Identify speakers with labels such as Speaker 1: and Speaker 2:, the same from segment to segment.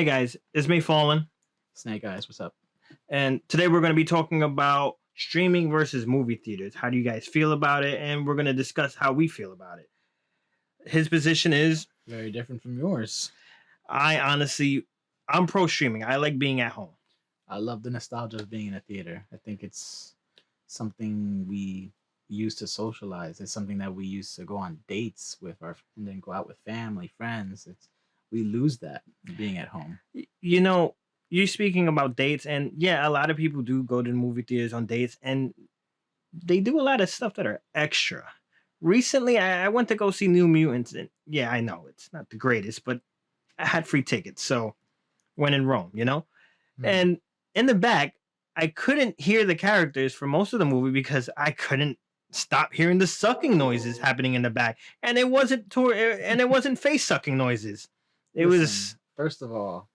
Speaker 1: Hey guys, it's me Fallen,
Speaker 2: Snake Eyes, what's up?
Speaker 1: and today we're going to be talking about streaming versus movie theaters. How do you guys feel about it? And we're going to discuss how we feel about it. His position is
Speaker 2: Very different from yours.
Speaker 1: I'm pro streaming. I like being at home.
Speaker 2: I love the nostalgia of being in a theater. I think it's something we used to socialize. It's something that we used to go on dates with and then go out with family, friends. We lose that being at home.
Speaker 1: You know, you speaking about dates, and yeah, a lot of people do go to the movie theaters on dates, and they do a lot of stuff that are extra. Recently, I went to go see New Mutants, and yeah, I know it's not the greatest, but I had free tickets, so when in Rome. And in the back, I couldn't hear the characters for most of the movie because I couldn't stop hearing the sucking noises happening in the back, and it wasn't face sucking noises. It
Speaker 2: Listen, first of all,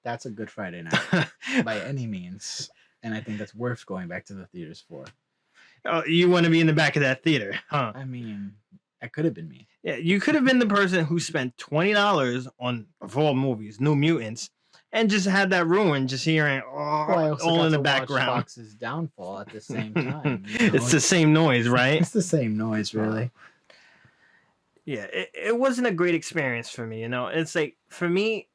Speaker 2: that's a Good Friday night by any means, and I think that's worth going back to the theaters for.
Speaker 1: Oh, you want to be in the back of that theater, huh?
Speaker 2: I mean, that could have been me.
Speaker 1: Yeah, you could have been the person who spent $20 on of all movies, New Mutants, and just had that ruined, just hearing all in the background.
Speaker 2: Fox's downfall at the same time.
Speaker 1: It's the same noise, right?
Speaker 2: It's the same noise, really.
Speaker 1: Yeah, it wasn't a great experience for me. It's like for me,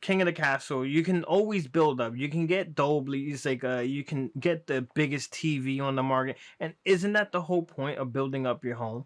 Speaker 1: King of the Castle, you can always build up. You can get Dolby's, you can get the biggest TV on the market, and isn't that the whole point of building up your home?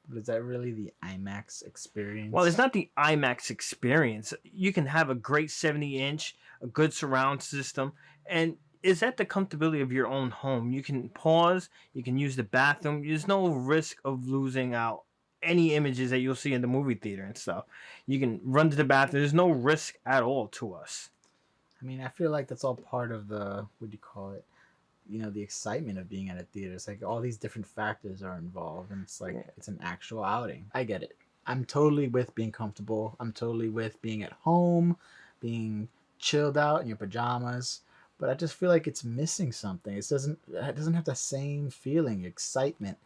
Speaker 2: But is that really the IMAX experience?
Speaker 1: Well, it's not the IMAX experience. You can have a great 70-inch, a good surround system, and is that the comfortability of your own home? You can pause, you can use the bathroom. There's no risk of losing out any images that you'll see in the movie theater and stuff. You can run to the bathroom. There's no risk at all to us.
Speaker 2: I mean, I feel like that's all part of the, what do you call it? The excitement of being at a theater. It's like all these different factors are involved, and it's like it's an actual outing. I get it. I'm totally with being comfortable. I'm totally with being at home, being chilled out in your pajamas. But I just feel like it's missing something. It doesn't have the same feeling, excitement,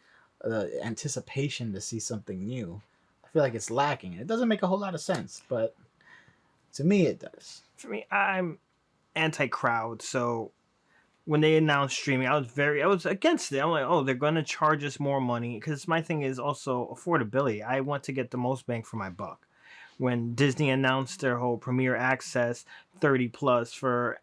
Speaker 2: anticipation to see something new. I feel like it's lacking. It doesn't make a whole lot of sense, but to me it does.
Speaker 1: For me, I'm anti-crowd, so when they announced streaming, I was against it. I'm like, oh, they're gonna charge us more money, because my thing is also affordability. I want to get the most bang for my buck. When Disney announced their whole Premier Access 30 plus for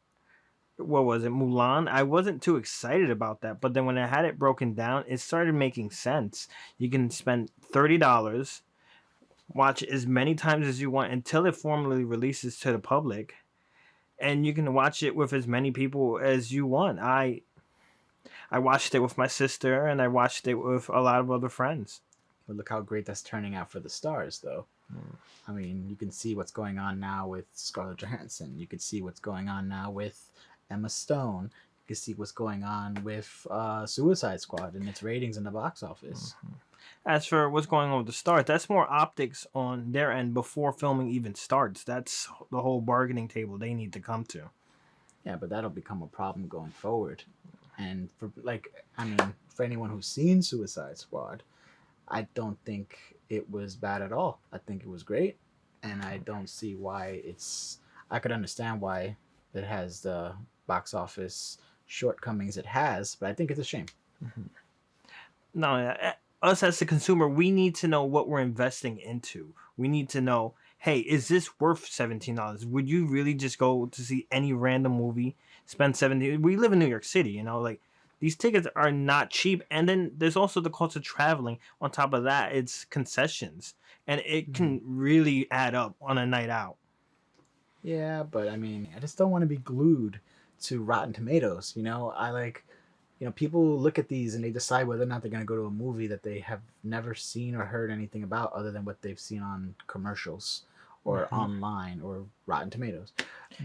Speaker 1: what was it, Mulan, I wasn't too excited about that. But then when I had it broken down, it started making sense. You can spend $30, watch as many times as you want until it formally releases to the public, and you can watch it with as many people as you want. I watched it with my sister, and I watched it with a lot of other friends.
Speaker 2: But look how great that's turning out for the stars, though. I mean, you can see what's going on now with Scarlett Johansson. You can see what's going on now with Emma Stone. You can see what's going on with Suicide Squad and its ratings in the box office.
Speaker 1: As for what's going on with the stars, that's more optics on their end before filming even starts. That's the whole bargaining table they need to come to.
Speaker 2: Yeah, but that'll become a problem going forward. And for for anyone who's seen Suicide Squad, I don't think it was bad at all. I think it was great, and I don't see why I could understand why it has the box office shortcomings it has, but I think it's a shame.
Speaker 1: No, us as the consumer, we need to know what we're investing into. We need to know, hey, is this worth $17? Would you really just go to see any random movie, spend $17? We live in New York City, like these tickets are not cheap. And then there's also the cost of traveling. On top of that, it's concessions, and it can really add up on a night out.
Speaker 2: Yeah, but I just don't want to be glued to Rotten Tomatoes. People look at these and they decide whether or not they're going to go to a movie that they have never seen or heard anything about other than what they've seen on commercials or online or Rotten Tomatoes.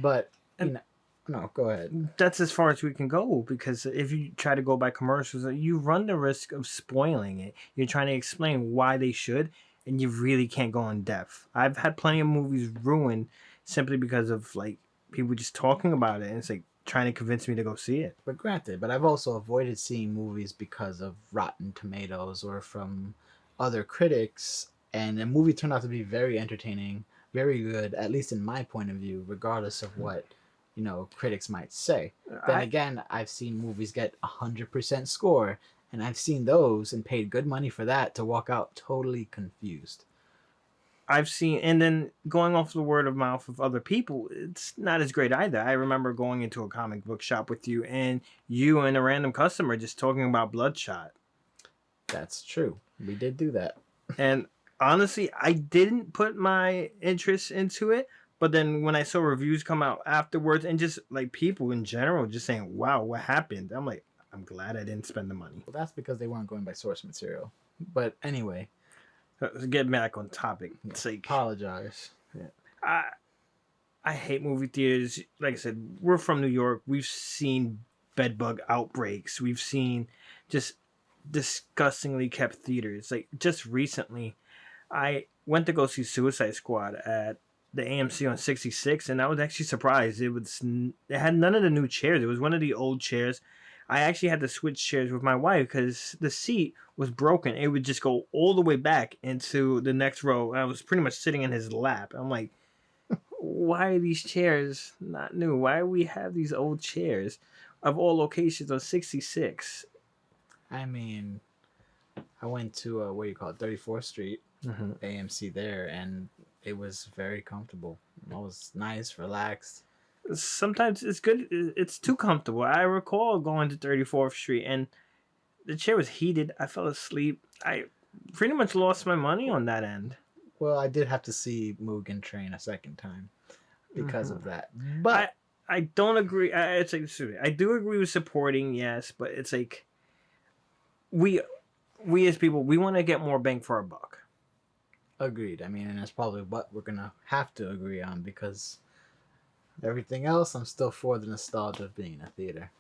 Speaker 2: But, no, go ahead.
Speaker 1: That's as far as we can go, because if you try to go by commercials, you run the risk of spoiling it. You're trying to explain why they should, and you really can't go in depth. I've had plenty of movies ruined simply because of people just talking about it, and it's trying to convince me to go see it.
Speaker 2: But granted, I've also avoided seeing movies because of Rotten Tomatoes or from other critics, and the movie turned out to be very entertaining, very good, at least in my point of view, regardless of what critics might say. Then
Speaker 1: I
Speaker 2: again, I've seen movies get 100% score, and I've seen those and paid good money for that to walk out totally confused.
Speaker 1: I've seen, and then going off the word of mouth of other people, it's not as great either. I remember going into a comic book shop with you and a random customer just talking about Bloodshot.
Speaker 2: That's true. We did do that.
Speaker 1: And honestly, I didn't put my interest into it. But then when I saw reviews come out afterwards and just like people in general just saying, wow, what happened? I'm like, I'm glad I didn't spend the money.
Speaker 2: Well, that's because they weren't going by source material. But anyway,
Speaker 1: Let's get back on topic.
Speaker 2: yeah,
Speaker 1: It's like,
Speaker 2: apologize. Yeah.
Speaker 1: I, I hate movie theaters. Like I said, we're from New York. We've seen bedbug outbreaks. We've seen just disgustingly kept theaters. Like just recently, I went to go see Suicide Squad at the AMC on 66, and I was actually surprised. It had none of the new chairs. It was one of the old chairs. I actually had to switch chairs with my wife because the seat was broken. It would just go all the way back into the next row. I was pretty much sitting in his lap. I'm like, why are these chairs not new? Why do we have these old chairs of all locations on 66?
Speaker 2: I mean, I went to what do you call it, 34th Street, AMC there, and it was very comfortable. It was nice, relaxed.
Speaker 1: Sometimes it's good. It's too comfortable. I recall going to 34th Street and the chair was heated. I fell asleep. I pretty much lost my money on that end.
Speaker 2: Well, I did have to see Mugen Train a second time because of that. But
Speaker 1: I don't agree. It's like I do agree with supporting, yes, but it's like we as people, we want to get more bang for our buck.
Speaker 2: agreed. I mean, and that's probably what we're gonna have to agree on because everything else, I'm still for the nostalgia of being in a theater.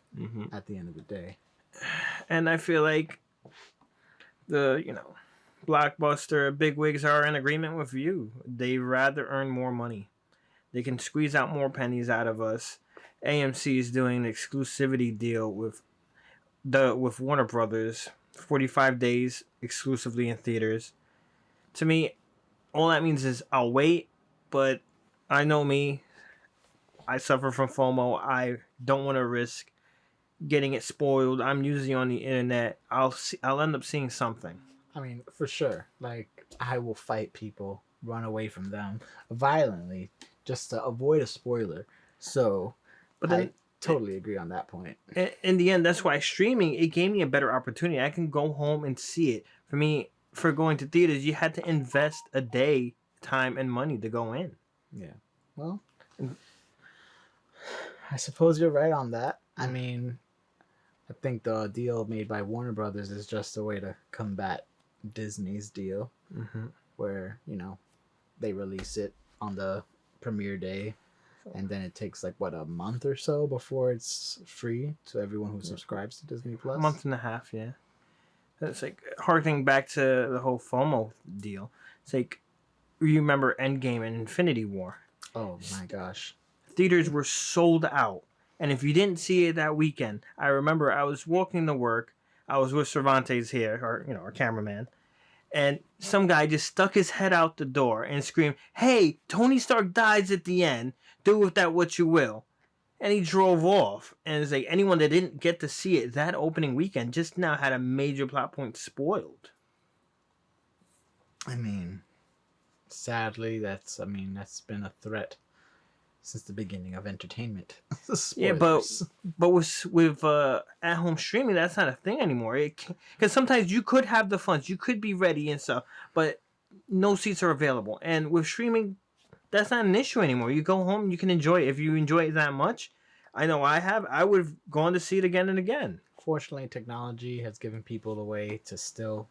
Speaker 2: At the end of the day,
Speaker 1: And I feel like the Blockbuster bigwigs are in agreement with you. They rather earn more money. They can squeeze out more pennies out of us. AMC is doing an exclusivity deal with Warner Brothers, 45 days exclusively in theaters. To me, all that means is I'll wait, but I know me. I suffer from FOMO. I don't want to risk getting it spoiled. I'm usually on the internet. I'll end up seeing something.
Speaker 2: I mean, for sure. Like, I will fight people, run away from them violently just to avoid a spoiler. So,
Speaker 1: But
Speaker 2: I
Speaker 1: then
Speaker 2: totally agree on that point.
Speaker 1: in the end, that's why streaming, it gave me a better opportunity. I can go home and see it. For me, for going to theaters, you had to invest a day, time, and money to go in.
Speaker 2: Yeah. Well, I suppose you're right on that. I mean, I think the deal made by Warner Brothers is just a way to combat Disney's deal, where they release it on the premiere day, and then it takes like what, a month or so before it's free to everyone who subscribes to Disney Plus.
Speaker 1: A month and a half, yeah. It's like harkening back to the whole FOMO deal. It's like you remember Endgame and Infinity War.
Speaker 2: Oh my gosh.
Speaker 1: Theaters were sold out. And if you didn't see it that weekend, I remember I was walking to work. I was with Cervantes here, our cameraman. And some guy just stuck his head out the door and screamed, "Hey, Tony Stark dies at the end. Do with that what you will." And he drove off. And it's like anyone that didn't get to see it that opening weekend just now had a major plot point spoiled.
Speaker 2: I mean, sadly, that's been a threat since the beginning of entertainment.
Speaker 1: Yeah, but with at home streaming, that's not a thing anymore. Because sometimes you could have the funds, you could be ready and stuff, but no seats are available. And with streaming, that's not an issue anymore. You go home, you can enjoy it. If you enjoy it that much, I know I would have gone to see it again and again.
Speaker 2: Fortunately, technology has given people the way to still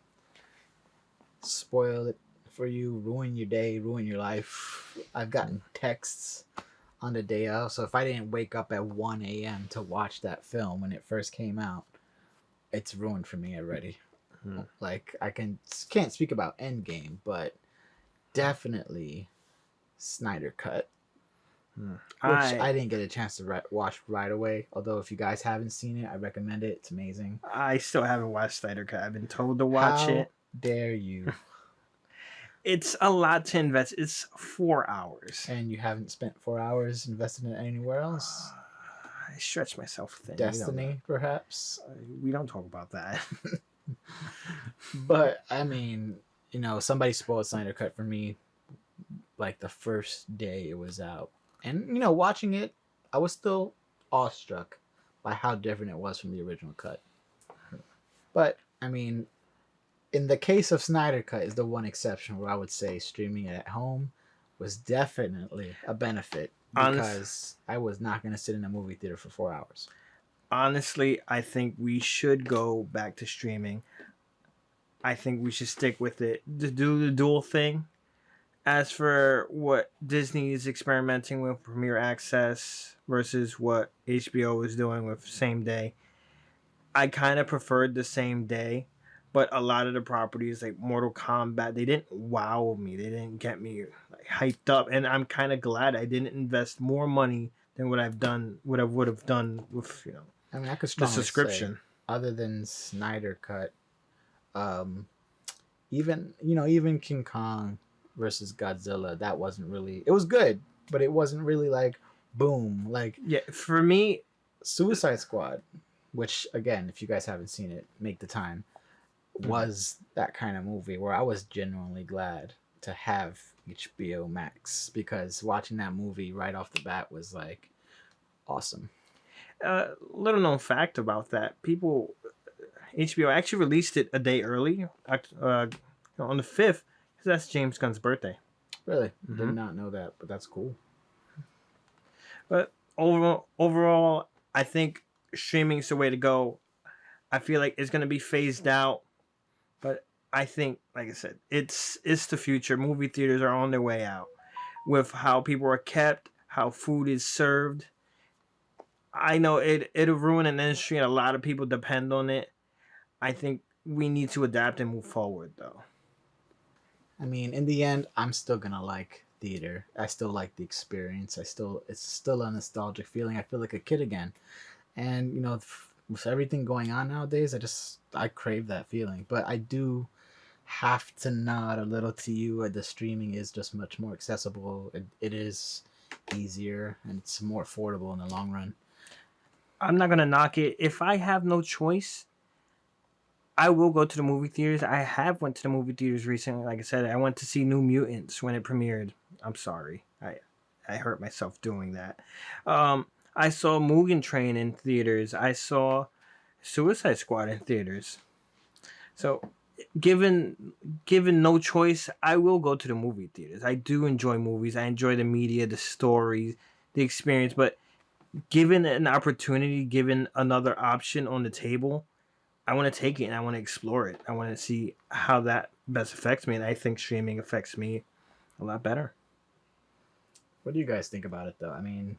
Speaker 2: spoil it for you, ruin your day, ruin your life. I've gotten texts on the day of, so if I didn't wake up at 1 a.m. to watch that film when it first came out, it's ruined for me already. Like, I can't speak about Endgame, but definitely Snyder Cut, which I didn't get a chance to watch right away. Although if you guys haven't seen it, I recommend it. It's amazing.
Speaker 1: I still haven't watched Snyder Cut. I've been told to watch it.
Speaker 2: Dare you?
Speaker 1: it's a lot to invest. It's 4 hours.
Speaker 2: And you haven't spent 4 hours invested in anywhere else?
Speaker 1: I stretch myself thin.
Speaker 2: Destiny, perhaps?
Speaker 1: We don't talk about that.
Speaker 2: But, I mean, you know, somebody spoiled Snyder Cut for me like the first day it was out. And, you know, watching it, I was still awestruck by how different it was from the original cut. But, I mean, in the case of Snyder Cut is the one exception where I would say streaming it at home was definitely a benefit because I was not going to sit in a movie theater for 4 hours.
Speaker 1: Honestly, I think we should go back to streaming. I think we should stick with it to do the dual thing. As for what Disney is experimenting with Premier Access versus what HBO is doing with same day, I kind of preferred the same day, but a lot of the properties like Mortal Kombat, they didn't wow me. They didn't get me like hyped up, and I'm kind of glad I didn't invest more money than what I would have done with
Speaker 2: I mean, I could
Speaker 1: the
Speaker 2: strongly
Speaker 1: subscription.
Speaker 2: say, other than Snyder Cut, even King Kong versus Godzilla, that wasn't really. It was good, but it wasn't really like boom. Like
Speaker 1: Yeah, for me,
Speaker 2: Suicide Squad, which again, if you guys haven't seen it, make the time. Was that kind of movie where I was genuinely glad to have HBO Max because watching that movie right off the bat was like awesome.
Speaker 1: little known fact about that, HBO actually released it a day early, on the 5th, because that's James Gunn's birthday.
Speaker 2: Really,
Speaker 1: Mhm.
Speaker 2: did not know that, but that's cool.
Speaker 1: But overall, I think streaming is the way to go. I feel like it's going to be phased out, but I think, like I said, it's the future. Movie theaters are on their way out with how people are kept, how food is served. I know it'll ruin an industry, and a lot of people depend on it. I think we need to adapt and move forward, though.
Speaker 2: I mean, in the end, I'm still gonna like theater. I still like the experience. It's still a nostalgic feeling. I feel like a kid again. And you know, with everything going on nowadays, I crave that feeling. But I do have to nod a little to you. The streaming is just much more accessible. It is easier and it's more affordable in the long run.
Speaker 1: I'm not gonna knock it. If I have no choice, I will go to the movie theaters. I have went to the movie theaters recently. Like I said, I went to see New Mutants when it premiered. I'm sorry, I hurt myself doing that. I saw Mugen Train in theaters. I saw Suicide Squad in theaters. So, given no choice, I will go to the movie theaters. I do enjoy movies. I enjoy the media, the stories, the experience. But given an opportunity, given another option on the table, I want to take it and I want to explore it. I want to see how that best affects me, and I think streaming affects me a lot better.
Speaker 2: What do you guys think about it, though? I mean,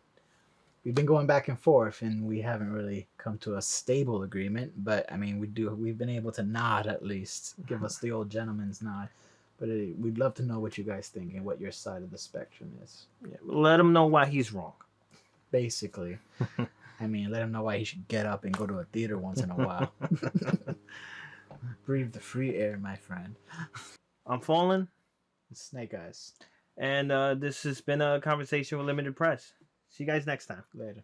Speaker 2: we've been going back and forth, and we haven't really come to a stable agreement. But I mean, we've been able to nod at least, give us the old gentleman's nod. But we'd love to know what you guys think and what your side of the spectrum is.
Speaker 1: Yeah, let him know why he's wrong.
Speaker 2: Basically, I mean, let him know why he should get up and go to a theater once in a while. Breathe the free air, my friend.
Speaker 1: I'm Fallen,
Speaker 2: Snake Eyes.
Speaker 1: and this has been a conversation with Limited Press. See you guys next time.
Speaker 2: Later.